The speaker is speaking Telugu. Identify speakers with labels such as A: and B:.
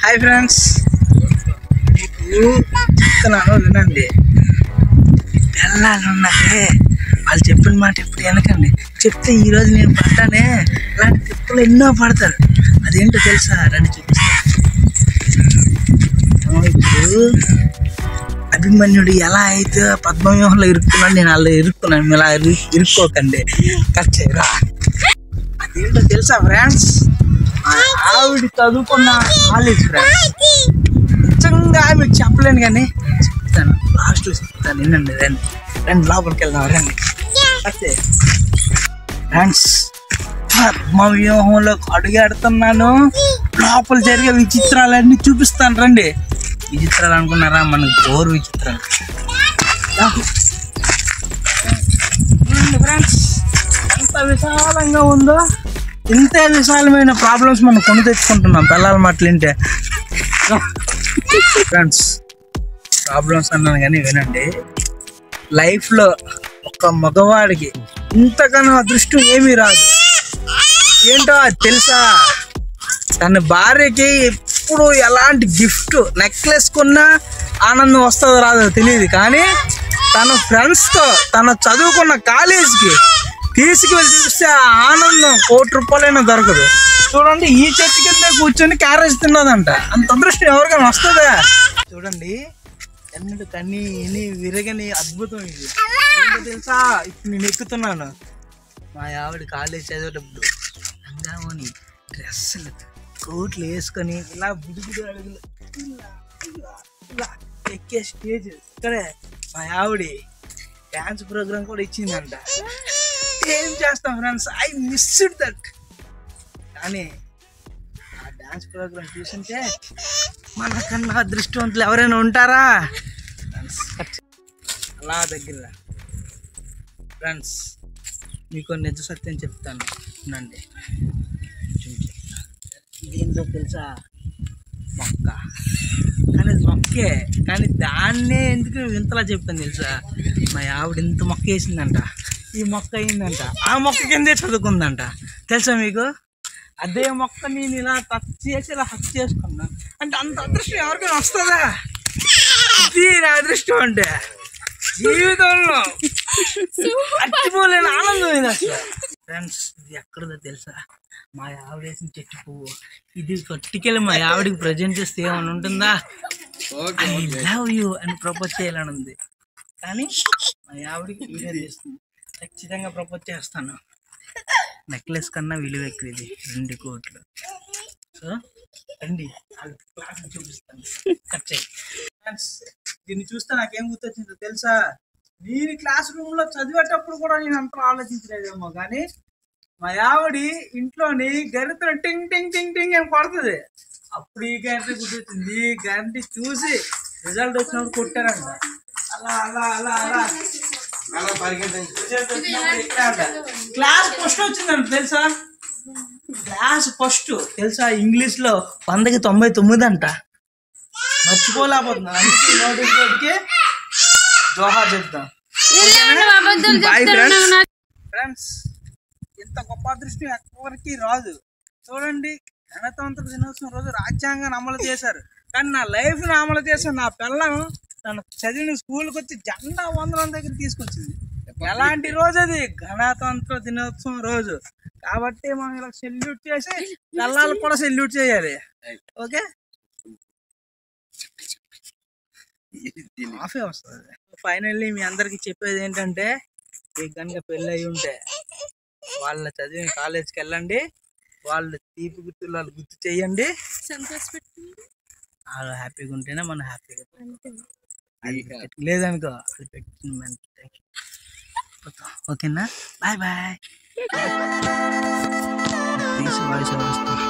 A: హాయ్ ఫ్రెండ్స్, మీకు చెప్తున్నాను వినండి. పిల్లలు ఉన్నారే, వాళ్ళు చెప్పిన మాట ఎప్పుడు వెనకండి. చెప్తే ఈరోజు నేను పడ్డానే, ఇలాంటి తిప్పులు ఎన్నో పడతారు. అదేంటో తెలుసా? రండి చూపిస్తాను. ఇప్పుడు అభిమన్యుడు ఎలా అయితే పద్మవ్యూహంలో ఇరుక్కున్నాడు, నేను అలా ఇరుక్కున్నాను. మీరు అలా ఇరుక్కోకండి, కట్ చేయరా. అదేంటో తెలుసా ఫ్రెండ్స్? ఆవిడ చదువుకున్న కాలేజ్ ఫ్రెండ్స్. నిజంగా మీకు చెప్పలేను కానీ చెప్తాను, లాస్ట్లో చెప్తాను. వినండి, రండి రండి, లోపలికి వెళ్దాం రండి. అయితే ఫ్రెండ్స్, పద్మవ్యూహంలో అడుగెడుతున్నాను. లోపల జరిగే విచిత్రాలన్నీ చూపిస్తాను రండి. విచిత్రాలు అనుకున్నారా? మనకు బోర్ విచిత్రాలు. ఫ్రెండ్స్, ఎంత విశాలంగా ఉందో, ఇంతే విశాలమైన ప్రాబ్లమ్స్ మనం కొని తెచ్చుకుంటున్నాం పిల్లల మాటలు వింటే. ఫ్రెండ్స్, ప్రాబ్లమ్స్ అన్నాను కానీ వినండి. లైఫ్లో ఒక మగవాడికి ఇంతకన్నా అదృష్టం ఏమీ రాదు. ఏంటో అది తెలుసా? తన భార్యకి ఎప్పుడు ఎలాంటి గిఫ్ట్ నెక్లెస్ కొన్నా ఆనందం వస్తుందో రాదో తెలియదు, కానీ తన ఫ్రెండ్స్తో తన చదువుకున్న కాలేజీకి తీసుకువెళ్ళి చూస్తే ఆ ఆనందం ₹1,00,000 దొరకదు. చూడండి, ఈ చెట్టు కింద కూర్చొని క్యారేజ్ తిన్నదంట. అంత అదృష్టం ఎవరికైనా వస్తుందా? చూడండి, ఎన్నడు కన్నీ ఇని విరగని అద్భుతం ఇది. ఏంటో తెలుసా? ఇప్పుడు నేను ఎక్కుతున్నాను. మా ఆవిడ కాలేజ్ చదివేటప్పుడు లంగావోని డ్రెస్సులు కోట్లు వేసుకొని ఇలా బుడిబుడి అడుగులు ఇలా ఎక్కే స్టేజ్ ఇక్కడే మా ఆవిడ డ్యాన్స్ ప్రోగ్రామ్ కూడా ఇచ్చిందంట. ఏం చేస్తాం ఫ్రెండ్స్, ఐ మిస్డ్ దట్. కానీ ఆ డ్యాన్స్ ప్రోగ్రామ్ చూసింటే మనకన్నా అదృష్టవంతులు ఎవరైనా ఉంటారా? అలా దగ్గర ఫ్రెండ్స్, మీకు నిజ సత్యం చెప్తాను వినండి. ఇదేంటో తెలుసా? మొక్క. కానీ అది మొక్కే, కానీ దాన్నే ఎందుకు ఇంతలా చెప్పాను తెలుసా? మా ఆవిడ ఇంత మొక్క వేసిందంట, ఈ మొక్క అయిందంట, ఆ మొక్క కిందే చదువుకుందంట. తెలుసా మీకు? అదే మొక్క నేను ఇలా టచ్ చేసి ఇలా హక్ చేసుకున్నా అంటే అంత అదృష్టం ఎవరికైనా వస్తుందా? ఇది నా అదృష్టం అంటే జీవితంలో మర్చిపోలేని ఆనందం ఇది అసలు. ఫ్రెండ్స్, ఇది ఎక్కడదో తెలుసా? మా ఆవిడ వేసిన చెట్టు పువ్వు. ఇది పట్టుకెళ్ళి మా ఆవిడకి ప్రజెంట్ చేస్తే ఏమైనా ఉంటుందా? ఐ లవ్ యూ అని ప్రపోజ్ చేయాలని ఉంది, కానీ మా ఆవిడకి వీడియో చేస్తుంది. ఖచ్చితంగా ప్రపోజ్ చేస్తాను. నెక్లెస్ కన్నా విలువ ఎక్కువ ఇది, ₹2,00,00,000. సో రండి, క్లాస్ చూపిస్తాను. ఫ్రెండ్స్, దీన్ని చూస్తే నాకేం గుర్తొచ్చిందో తెలుసా? నేను క్లాస్ రూమ్లో చదివేటప్పుడు కూడా నేను అంత ఆలోచించలేదేమో, కానీ మా ఆవిడి ఇంట్లోని గరిటె టింగ్ టింగ్ టింగ్ టింగ్ అని కొడుతుంది. అప్పుడు ఈ గంట గుర్తొచ్చింది. ఈ గంట చూసి రిజల్ట్ వచ్చినప్పుడు కొట్టారంట. అలా అలా అలా అలా క్లాస్ ఫస్ట్ వచ్చిందంట తెలుసా? క్లాస్ ఫస్ట్ తెలుసా? ఇంగ్లీష్లో 100కి 99 అంట. మర్చిపోలేకపోతున్నా. నోటికి జోహార్ చెప్తాం. బాయ్ ఫ్రెండ్స్, ఇంత గొప్ప అదృష్టం ఎవరికి రాదు. చూడండి, గణతంత్ర దినోత్సవం రోజు రాజ్యాంగాన్ని అమలు చేశారు, కానీ నా లైఫ్ని అమలు చేశారు నా పిల్లం. తను చదివిన స్కూల్కి వచ్చి జెండా వందనం దగ్గర తీసుకొచ్చింది. ఎలాంటి రోజు అది? గణతంత్ర దినోత్సవం రోజు. కాబట్టి మనం ఇలా సెల్యూట్ చేసి పిల్లలకు కూడా సెల్యూట్ చేయాలి. ఓకే, ఆఫే వస్తుంది. ఫైనల్లీ మీ అందరికి చెప్పేది ఏంటంటే, మీకు కనుక పెళ్ళి అయి ఉంటే వాళ్ళ చదివిన కాలేజ్కి వెళ్ళండి, వాళ్ళు తీపి గుర్తులు వాళ్ళు గుర్తు చేయండి. వాళ్ళు హ్యాపీగా ఉంటేనే మనం హ్యాపీగా. అది లేదనుకో, అది పెట్టిన. ఓకేనా? Bye bye. తీసి వాయిస్ వస్తుంది.